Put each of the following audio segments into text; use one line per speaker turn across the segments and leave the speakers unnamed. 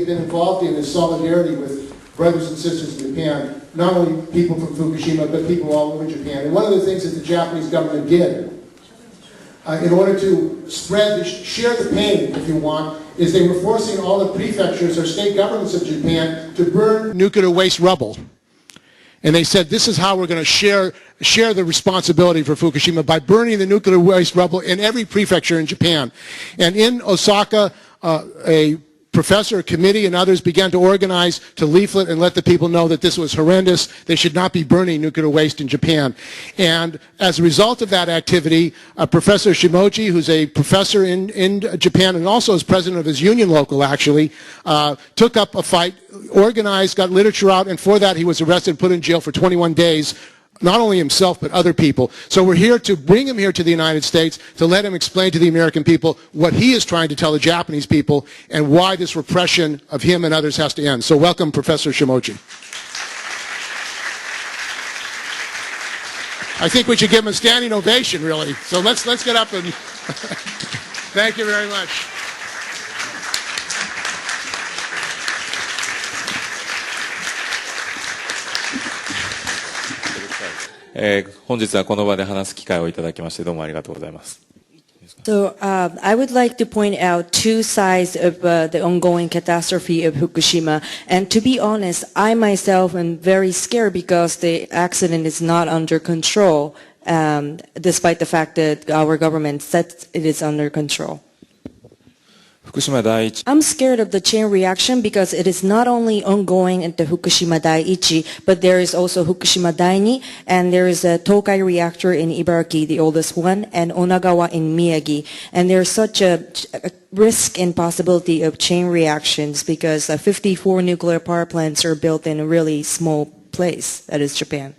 have been involved in is solidarity with brothers and sisters in Japan, not only people from Fukushima, but people all over Japan. And one of the things that the Japanese government did in order to share the pain, if you want, is they were forcing all the prefectures or state governments of Japan to burn nuclear waste rubble. And they said, this is how we're going to share the responsibility for Fukushima, by burning the nuclear waste rubble in every prefecture in Japan. And in Osaka, a professor, a committee, and others began to organize to leaflet and let the people know that this was horrendous. They should not be burning nuclear waste in Japan. And as a result of that activity, Professor Shimoji, who's a professor in Japan and also is president of his union local, actually, took up a fight, organized, got literature out, and for that he was arrested and put in jail for 21 days. Not only himself, but other people. So we're here to bring him here to the United States to let him explain to the American people what he is trying to tell the Japanese people and why this repression of him and others has to end. So welcome, Professor Shimoji. I think we should give him a standing ovation, really. So let's get up and thank you very much.
本日はこの場で話す機会をいただきましてどうもありがとうございます。
So I would like to point out two sides of the ongoing catastrophe of Fukushima. And to be honest, I myself am very scared because the accident is not under control, despite the fact that our government says it is under control. I'm scared of the chain reaction because it is not only ongoing at the Fukushima Daiichi, but there is also Fukushima Daini, and there is a Tokai reactor in Ibaraki, the oldest one, and Onagawa in Miyagi. And there's such a risk and possibility of chain reactions because 54 nuclear power plants are built in a really small place, that is Japan.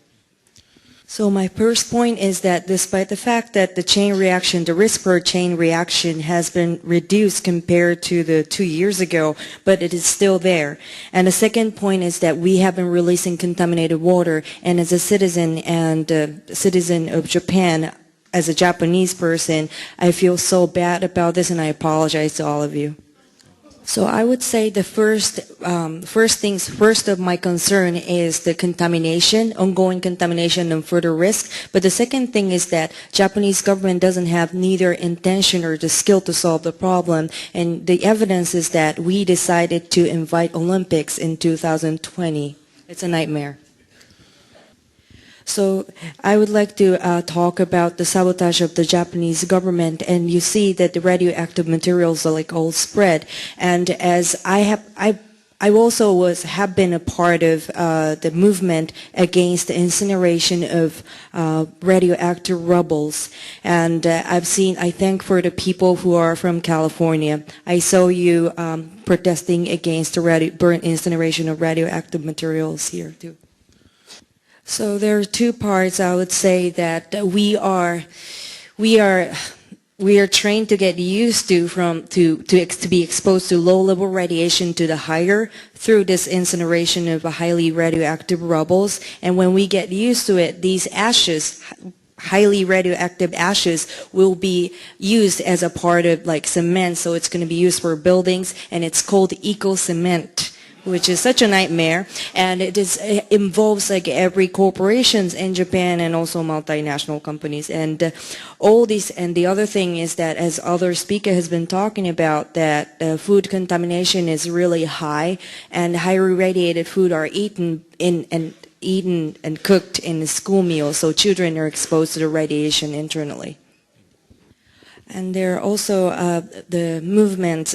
So my first point is that despite the fact that the chain reaction, the risk for a chain reaction has been reduced compared to the 2 years ago, but it is still there. And the second point is that we have been releasing contaminated water, and as a citizen and citizen of Japan, as a Japanese person, I feel so bad about this, and I apologize to all of you. So I would say the first of my concern is the contamination, ongoing contamination and further risk. But the second thing is that Japanese government doesn't have neither intention or the skill to solve the problem. And the evidence is that we decided to invite Olympics in 2020. It's a nightmare. So I would like to talk about the sabotage of the Japanese government, and you see that the radioactive materials are like all spread. And as I also have been a part of the movement against the incineration of radioactive rubbles. And I thank for the people who are from California. I saw you protesting against the burnt incineration of radioactive materials here too. So there are two parts. I would say that we are trained to get used to be exposed to low-level radiation to the higher through this incineration of highly radioactive rubbles. And when we get used to it, these ashes, highly radioactive ashes, will be used as a part of like cement. So it's going to be used for buildings, and it's called eco-cement, which is such a nightmare, and it involves like every corporations in Japan and also multinational companies, and all these. And the other thing is that, as other speaker has been talking about, that food contamination is really high, and highly radiated food are eaten and cooked in the school meals, so children are exposed to the radiation internally. And there are also the movements.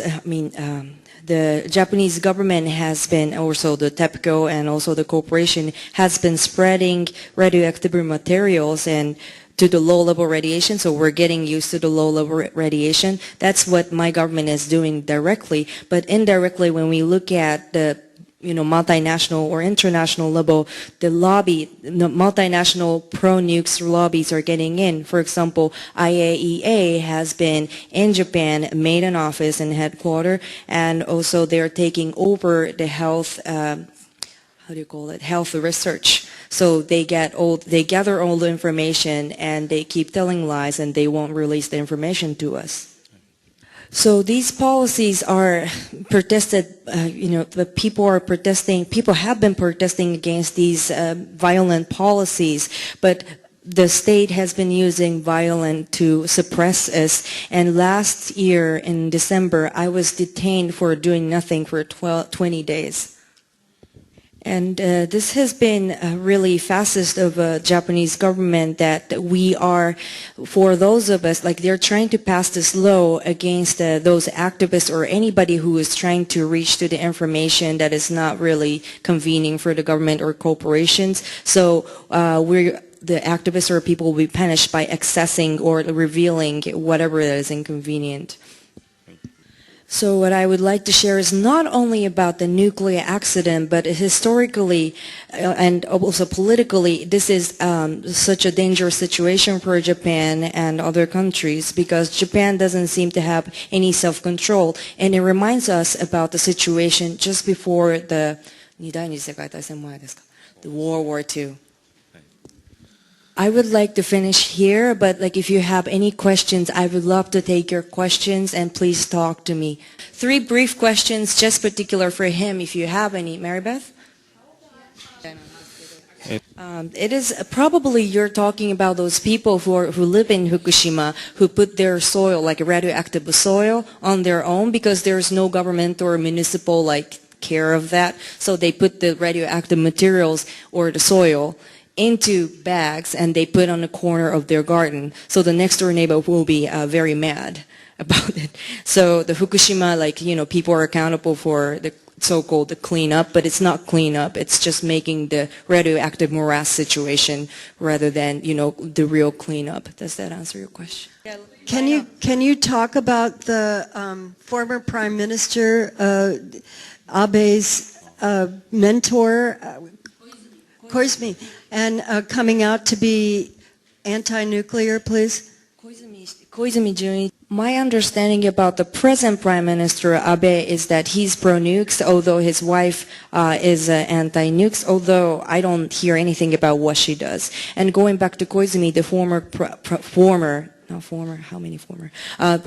The Japanese government has been, also the TEPCO and also the corporation has been spreading radioactive materials and to the low-level radiation, so we're getting used to the low-level radiation. That's what my government is doing directly, but indirectly when we look at the multinational or international level, the multinational pro-nukes lobbies are getting in. For example, IAEA has been in Japan, made an office and headquarters, and also they're taking over the health, health research. So they gather all the information and they keep telling lies and they won't release the information to us. So these policies are protested, the people are protesting, people have been protesting against these violent policies, but the state has been using violence to suppress us. And last year in December, I was detained for doing nothing for 20 days. And this has been really fascist of Japanese government that we are, for those of us, like they're trying to pass this law against those activists or anybody who is trying to reach to the information that is not really convening for the government or corporations. So the activists or people will be punished by accessing or revealing whatever that is inconvenient. So what I would like to share is not only about the nuclear accident, but historically and also politically, this is such a dangerous situation for Japan and other countries because Japan doesn't seem to have any self-control. And it reminds us about the situation just before the World War II. I would like to finish here, but like if you have any questions, I would love to take your questions and please talk to me. 3 brief questions, just particular for him, if you have any. Mary Beth? It is probably you're talking about those people who live in Fukushima who put their soil, like radioactive soil, on their own because there's no government or municipal care of that. So they put the radioactive materials or the soil into bags and they put on the corner of their garden. So the next door neighbor will be very mad about it. So the Fukushima, people are accountable for the so-called the cleanup, but it's not cleanup. It's just making the radioactive morass situation rather than, the real cleanup. Does that answer your question?
Can you talk about the former Prime Minister Abe's mentor, Koizumi, and coming out to be anti-nuclear, please?
Koizumi, my understanding about the present Prime Minister Abe is that he's pro-nukes, although his wife is anti-nukes, although I don't hear anything about what she does. And going back to Koizumi, the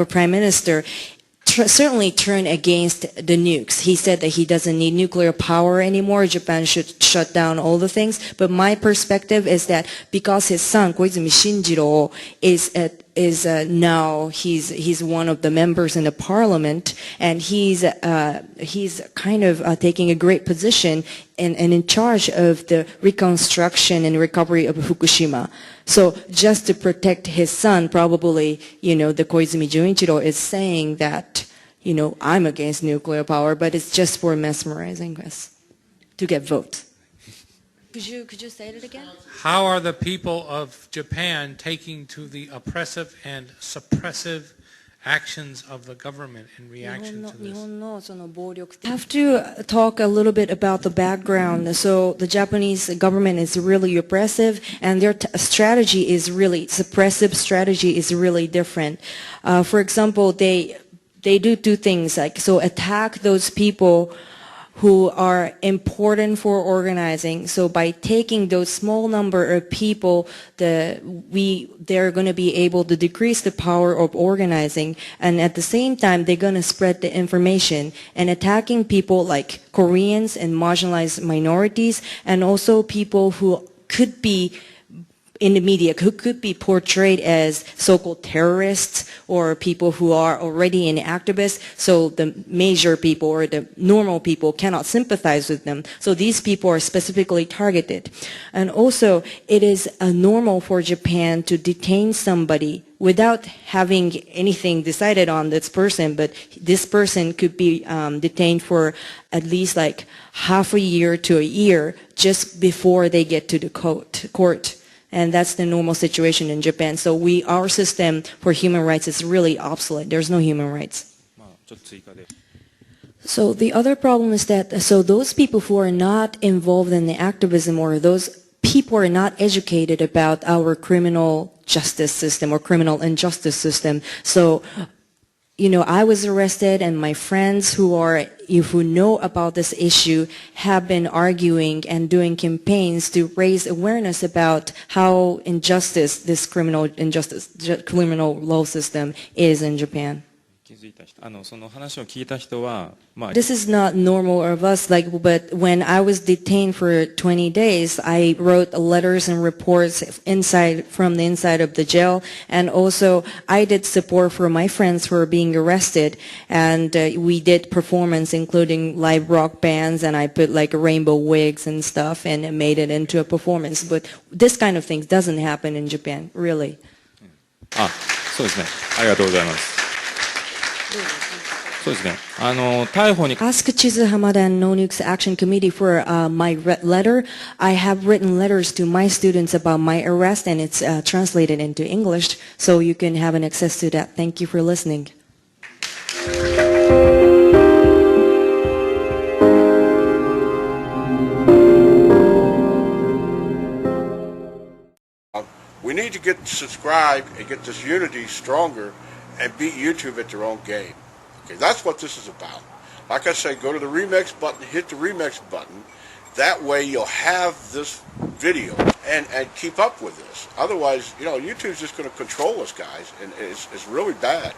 Prime Minister, certainly turned against the nukes. He said that he doesn't need nuclear power anymore. Japan should shut down all the things. But my perspective is that because his son, Koizumi Shinjiro, is now he's one of the members in the parliament, and he's kind of taking a great position and in charge of the reconstruction and recovery of Fukushima. So just to protect his son, probably, the Koizumi Junichiro is saying that, I'm against nuclear power, but it's just for mesmerizing us to get votes. Could you say it again?
How are the people of Japan taking to the oppressive and suppressive actions of the government in reaction to this?
I have to talk a little bit about the background. So the Japanese government is really oppressive, and their strategy is really, suppressive strategy is really different. For example, they do 2 things, attack those people who are important for organizing. So by taking those small number of people, they're going to be able to decrease the power of organizing. And at the same time, they're going to spread the information and attacking people like Koreans and marginalized minorities, and also people who could be in the media, who could be portrayed as so-called terrorists or people who are already an activist, so the major people or the normal people cannot sympathize with them. So these people are specifically targeted. And also, it is normal for Japan to detain somebody without having anything decided on this person, but this person could be detained for at least half a year to a year just before they get to the court. And that's the normal situation in Japan. So our system for human rights is really obsolete. There's no human rights. So the other problem is that, those people who are not involved in the activism, or those people are not educated about our criminal justice system or criminal injustice system. So, I was arrested, and my friends who know about this issue have been arguing and doing campaigns to raise awareness about how this criminal law system is in Japan.
気づいた人、その話を聞いた人は、まあ、
This is not normal of us, like, but when I was detained for 20 days, I wrote letters and reports from the inside of the jail, and also I did support for my friends who were being arrested, and we did performance including live rock bands, and I put like rainbow wigs and stuff and made it into a performance. But this kind of thing doesn't happen in Japan, really.
あ、そうですね。ありがとうございます。そうですね。逮捕に
Ask Chizu Hamada and No Nukes Action Committee for my letter. I have written letters to my students about my arrest, and it's translated into English, so you can have an access to that. Thank you for listening.
We need to get subscribed and get this unity stronger and beat YouTube at their own game. Okay, that's what this is about. Like I say, go to the remix button, hit the remix button. That way you'll have this video and keep up with this. Otherwise, YouTube's just going to control us, guys, and it's really bad.